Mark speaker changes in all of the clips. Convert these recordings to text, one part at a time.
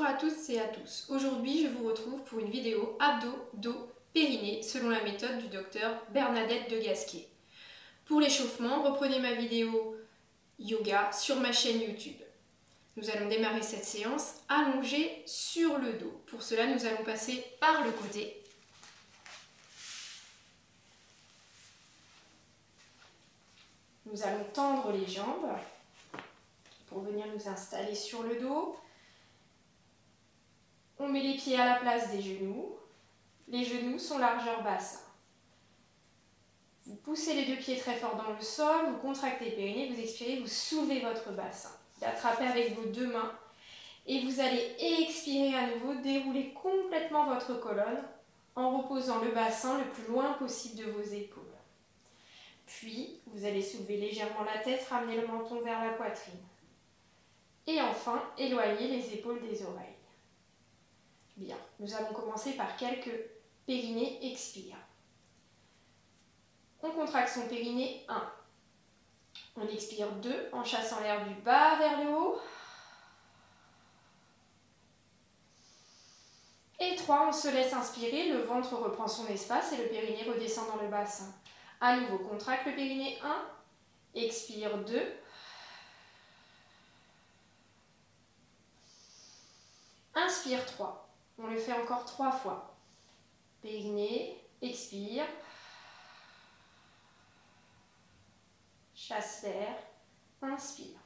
Speaker 1: à toutes et à tous. Aujourd'hui, je vous retrouve pour une vidéo abdos, dos, périnée selon la méthode du docteur Bernadette de Gasquet. Pour l'échauffement, reprenez ma vidéo yoga sur ma chaîne YouTube. Nous allons démarrer cette séance allongée sur le dos. Pour cela, nous allons passer par le côté. Nous allons tendre les jambes pour venir nous installer sur le dos. On met les pieds à la place des genoux. Les genoux sont largeur bassin. Vous poussez les deux pieds très fort dans le sol, vous contractez le périnée, vous expirez, vous soulevez votre bassin. Vous attrapez avec vos deux mains et vous allez expirer à nouveau, dérouler complètement votre colonne en reposant le bassin le plus loin possible de vos épaules. Puis, vous allez soulever légèrement la tête, ramener le menton vers la poitrine. Et enfin, éloigner les épaules des oreilles. Bien, nous allons commencer par quelques périnées expire. On contracte son périnée 1. On expire 2 en chassant l'air du bas vers le haut. Et 3, on se laisse inspirer, le ventre reprend son espace et le périnée redescend dans le bassin. À nouveau, contracte le périnée 1, expire 2. Inspire 3. On le fait encore 3 fois. Périnée, expire. Chasse l'air, inspire.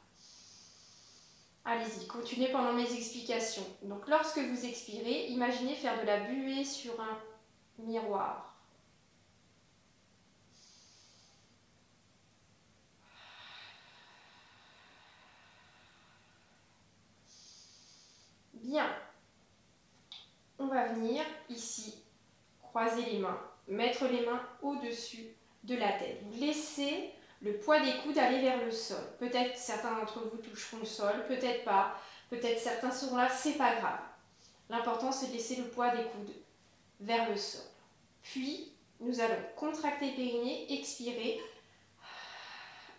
Speaker 1: Allez-y, continuez pendant mes explications. Donc lorsque vous expirez, imaginez faire de la buée sur un miroir. Bien. On va venir ici, croiser les mains, mettre les mains au-dessus de la tête. Vous laissez le poids des coudes aller vers le sol. Peut-être certains d'entre vous toucheront le sol, peut-être pas. Peut-être certains seront là, c'est pas grave. L'important c'est de laisser le poids des coudes vers le sol. Puis, nous allons contracter le périnée, expirer,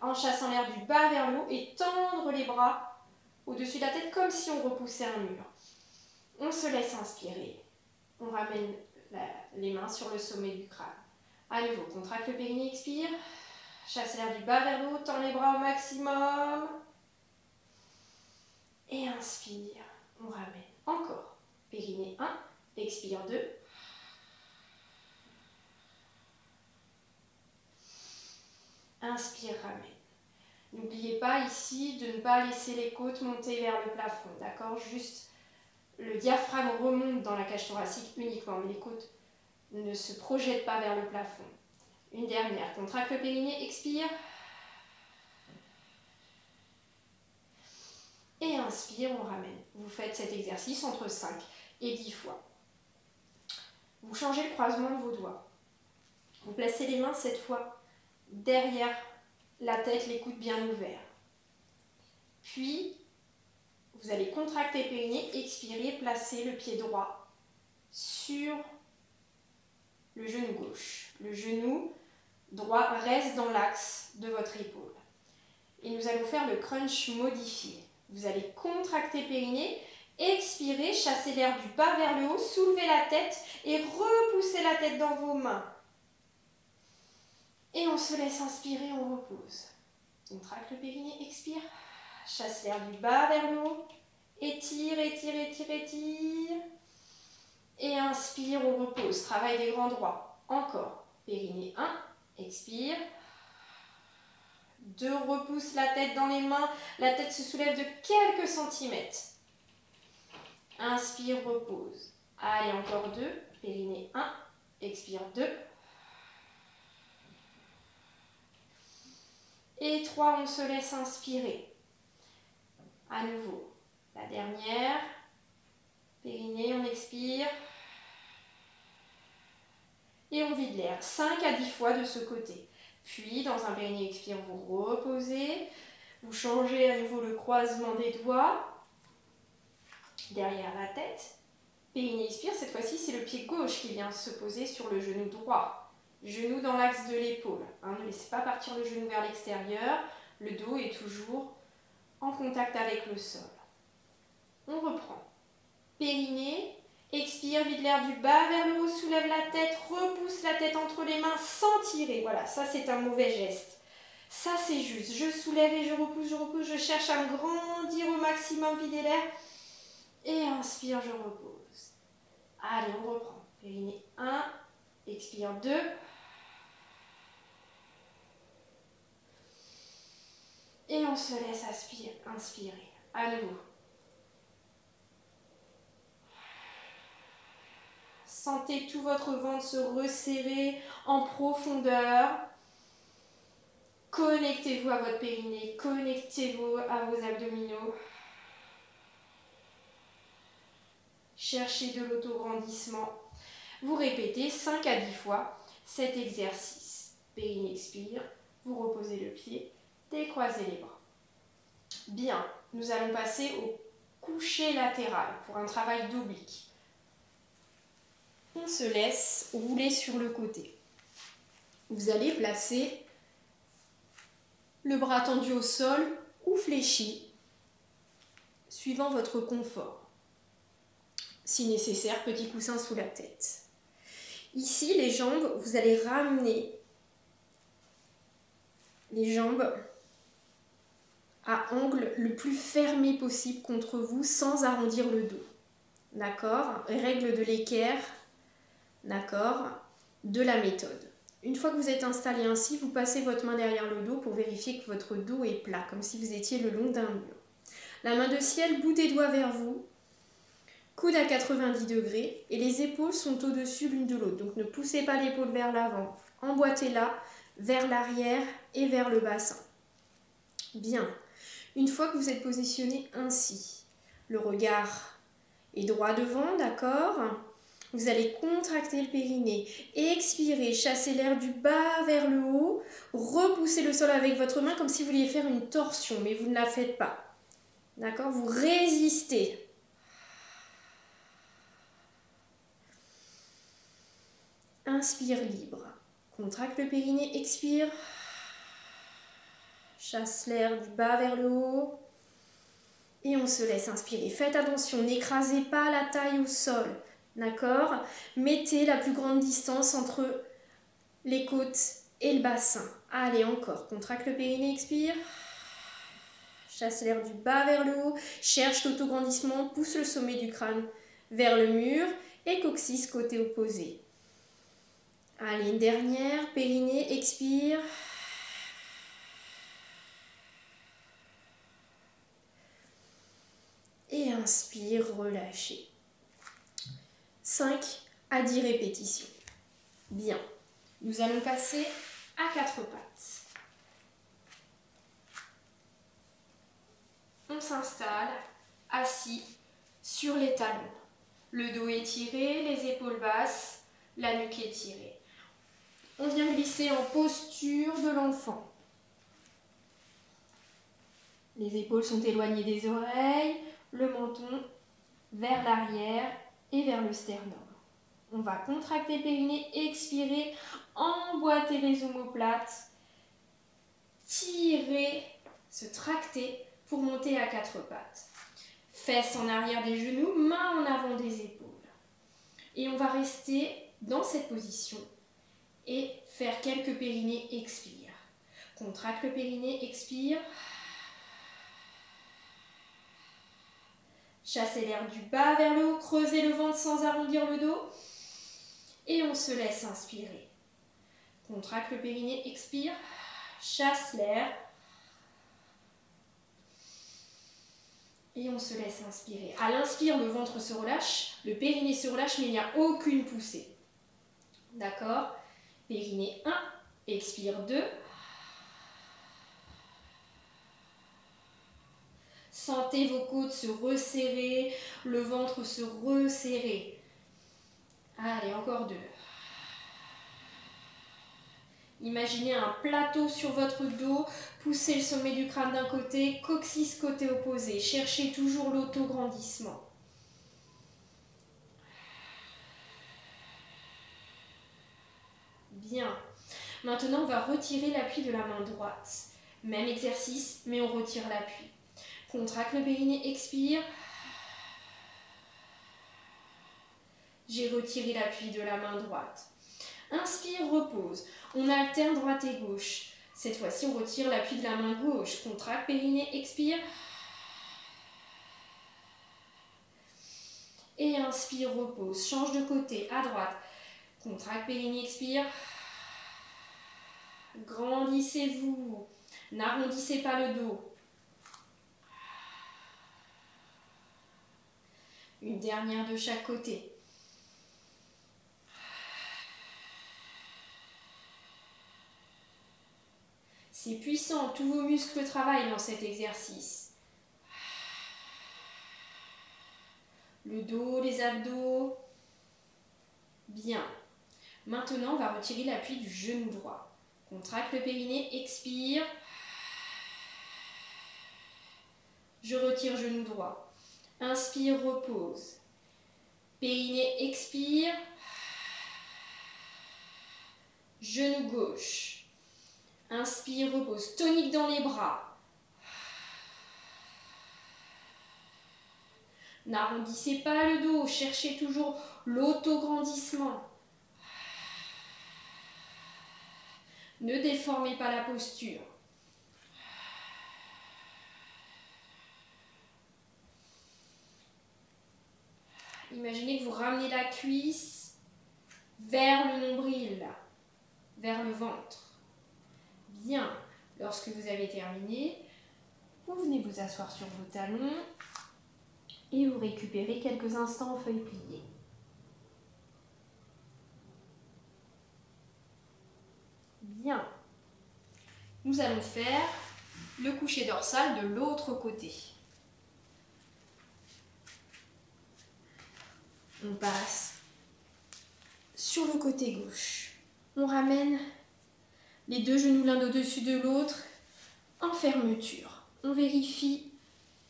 Speaker 1: en chassant l'air du bas vers le haut et tendre les bras au-dessus de la tête comme si on repoussait un mur. On se laisse inspirer. On ramène les mains sur le sommet du crâne. À nouveau, contracte le périnée, expire. Chasse l'air du bas vers le haut, tend les bras au maximum. Et inspire. On ramène. Encore. Périnée 1, expire 2. Inspire, ramène. N'oubliez pas ici de ne pas laisser les côtes monter vers le plafond, d'accord? Juste le diaphragme remonte dans la cage thoracique uniquement, mais les côtes ne se projettent pas vers le plafond. Une dernière, contracte le périnée, expire. Et inspire, on ramène. Vous faites cet exercice entre 5 et 10 fois. Vous changez le croisement de vos doigts. Vous placez les mains cette fois derrière la tête, les coudes bien ouverts. Puis, vous allez contracter le périnée, expirer, placer le pied droit sur le genou gauche. Le genou droit reste dans l'axe de votre épaule. Et nous allons faire le crunch modifié. Vous allez contracter le périnée, expirer, chasser l'air du bas vers le haut, soulever la tête et repousser la tête dans vos mains. Et on se laisse inspirer, on repose. Contracte le périnée, expire, chasse l'air du bas vers le haut, étire, étire, étire, étire. Et inspire, on repose, travail des grands droits. Encore, périnée 1, expire. 2, repousse la tête dans les mains, la tête se soulève de quelques centimètres. Inspire, repose. Allez, encore 2, périnée 1, expire 2. Et 3, on se laisse inspirer. À nouveau, la dernière. Périnée, on expire. Et on vide l'air. 5 à 10 fois de ce côté. Puis, dans un périnée expire, vous reposez. Vous changez à nouveau le croisement des doigts derrière la tête. Périnée expire, cette fois-ci, c'est le pied gauche qui vient se poser sur le genou droit. Genou dans l'axe de l'épaule. Ne laissez pas partir le genou vers l'extérieur. Le dos est toujours en contact avec le sol. On reprend. périnée. Expire, vide l'air du bas vers le haut, soulève la tête, repousse la tête entre les mains sans tirer. Voilà, ça c'est un mauvais geste. Ça c'est juste. Je soulève et je repousse, je cherche à me grandir au maximum, vider l'air. Et inspire, je repose. Allez, on reprend. Périnée 1, expire 2. Et on se laisse inspirer. À nouveau. Sentez tout votre ventre se resserrer en profondeur. Connectez-vous à votre périnée, connectez-vous à vos abdominaux. Cherchez de l'autograndissement. Vous répétez 5 à 10 fois cet exercice. Périnée expire, vous reposez le pied, décroisez les bras. Bien, nous allons passer au coucher latéral pour un travail d'oblique. On se laisse rouler sur le côté. Vous allez placer le bras tendu au sol ou fléchi, suivant votre confort. Si nécessaire, petit coussin sous la tête. Ici, les jambes, vous allez ramener les jambes à angle le plus fermé possible contre vous sans arrondir le dos. D'accord? Règle de l'équerre. D'accord, de la méthode. Une fois que vous êtes installé ainsi, vous passez votre main derrière le dos pour vérifier que votre dos est plat, comme si vous étiez le long d'un mur. La main de ciel, bout des doigts vers vous, coude à 90 degrés et les épaules sont au-dessus l'une de l'autre. Donc ne poussez pas l'épaule vers l'avant, emboîtez-la vers l'arrière et vers le bassin. Bien, une fois que vous êtes positionné ainsi, le regard est droit devant, d'accord ? Vous allez contracter le périnée, expirer, chasser l'air du bas vers le haut, repoussez le sol avec votre main comme si vous vouliez faire une torsion, mais vous ne la faites pas. D'accord? Vous résistez. Inspire libre. Contracte le périnée, expire. Chasse l'air du bas vers le haut. Et on se laisse inspirer. Faites attention, n'écrasez pas la taille au sol. D'accord? Mettez la plus grande distance entre les côtes et le bassin. Allez, encore. Contracte le périnée, expire. Chasse l'air du bas vers le haut. Cherche l'autograndissement. Pousse le sommet du crâne vers le mur. Et coccyx côté opposé. Allez, une dernière. Périnée, expire. Et inspire, relâchez. 5 à 10 répétitions. Bien. Nous allons passer à 4 pattes. On s'installe assis sur les talons. Le dos étiré, les épaules basses, la nuque étirée. On vient glisser en posture de l'enfant. Les épaules sont éloignées des oreilles, le menton vers l'arrière et vers le sternum. On va contracter le périnée, expirer, emboîter les omoplates, tirer, se tracter pour monter à 4 pattes. Fesses en arrière des genoux, mains en avant des épaules. Et on va rester dans cette position et faire quelques périnées, expire. Contracte le périnée, expire. Chassez l'air du bas vers le haut, creusez le ventre sans arrondir le dos. Et on se laisse inspirer. Contracte le périnée, expire. Chasse l'air. Et on se laisse inspirer. À l'inspire, le ventre se relâche, le périnée se relâche, mais il n'y a aucune poussée. D'accord? Périnée 1, expire 2. Sentez vos côtes se resserrer, le ventre se resserrer. Allez, encore 2. Imaginez un plateau sur votre dos, poussez le sommet du crâne d'un côté, coccyx côté opposé. Cherchez toujours l'autograndissement. Bien. Maintenant, on va retirer l'appui de la main droite. Même exercice, mais on retire l'appui. Contracte le périnée, expire. J'ai retiré l'appui de la main droite. Inspire, repose. On alterne droite et gauche. Cette fois-ci, on retire l'appui de la main gauche. Contracte, périnée, expire. Et inspire, repose. Change de côté, à droite. Contracte, périnée, expire. Grandissez-vous. N'arrondissez pas le dos. Une dernière de chaque côté. C'est puissant, tous vos muscles travaillent dans cet exercice. Le dos, les abdos. Bien. Maintenant, on va retirer l'appui du genou droit. Contracte le périnée, expire. Je retire genou droit. Inspire, repose. Périnée, expire. Genou gauche. Inspire, repose. Tonique dans les bras. N'arrondissez pas le dos. Cherchez toujours l'autograndissement. Ne déformez pas la posture. Imaginez que vous ramenez la cuisse vers le nombril, vers le ventre. Bien, lorsque vous avez terminé, vous venez vous asseoir sur vos talons et vous récupérez quelques instants en feuille pliée. Bien, nous allons faire le coucher dorsal de l'autre côté. On passe sur le côté gauche. On ramène les deux genoux l'un au-dessus de l'autre en fermeture. On vérifie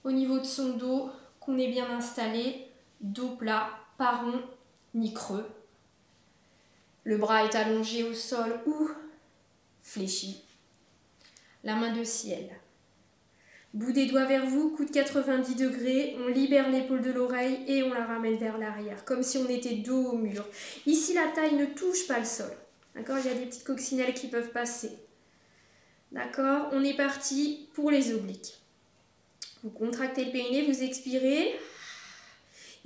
Speaker 1: au niveau de son dos qu'on est bien installé, dos plat, pas rond ni creux. Le bras est allongé au sol ou fléchi. La main de ciel. Bout des doigts vers vous, coude 90 degrés, on libère l'épaule de l'oreille et on la ramène vers l'arrière, comme si on était dos au mur. Ici, la taille ne touche pas le sol. D'accord? Il y a des petites coccinelles qui peuvent passer. D'accord? On est parti pour les obliques. Vous contractez le périnée, vous expirez.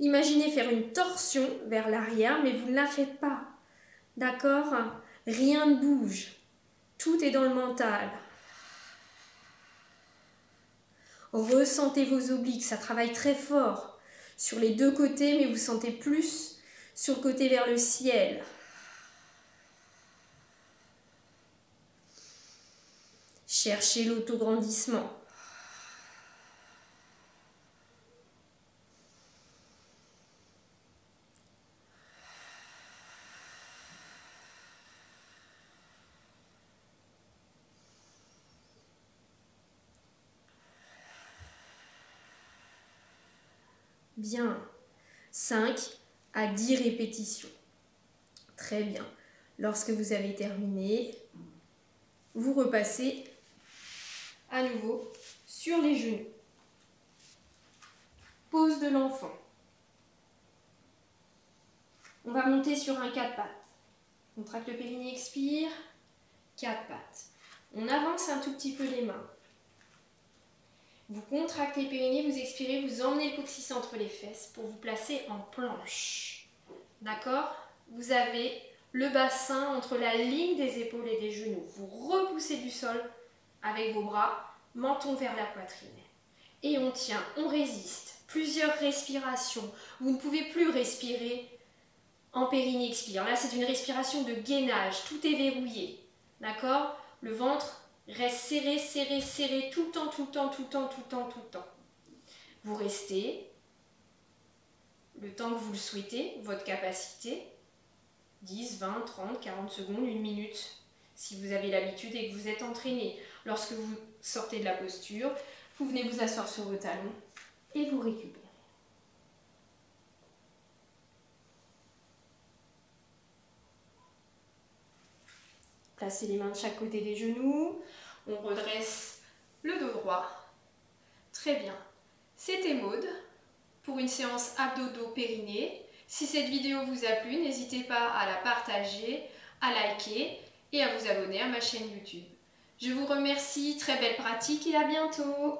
Speaker 1: Imaginez faire une torsion vers l'arrière, mais vous ne la faites pas. D'accord? Rien ne bouge. Tout est dans le mental. Ressentez vos obliques, ça travaille très fort sur les deux côtés, mais vous sentez plus sur le côté vers le ciel. Cherchez l'autograndissement. Bien. 5 à 10 répétitions. Très bien. Lorsque vous avez terminé, vous repassez à nouveau sur les genoux. Pose de l'enfant. On va monter sur un 4 pattes. Contracte le périnée, expire. 4 pattes. On avance un tout petit peu les mains. Vous contractez le périnée, vous expirez, vous emmenez le coccyx entre les fesses pour vous placer en planche. D'accord? Vous avez le bassin entre la ligne des épaules et des genoux. Vous repoussez du sol avec vos bras, menton vers la poitrine. Et on tient, on résiste. Plusieurs respirations. Vous ne pouvez plus respirer en périnée, expire. Là, c'est une respiration de gainage. Tout est verrouillé. D'accord? Le ventre reste serré, serré, serré, tout le temps, tout le temps, tout le temps, tout le temps, tout le temps. Vous restez le temps que vous le souhaitez, votre capacité, 10, 20, 30, 40 secondes, 1 minute, si vous avez l'habitude et que vous êtes entraîné. Lorsque vous sortez de la posture, vous venez vous asseoir sur vos talons et vous récupérez. Placez les mains de chaque côté des genoux. On redresse le dos droit. Très bien. C'était Maude pour une séance abdos-dos périnée. Si cette vidéo vous a plu, n'hésitez pas à la partager, à liker et à vous abonner à ma chaîne YouTube. Je vous remercie, très belle pratique et à bientôt!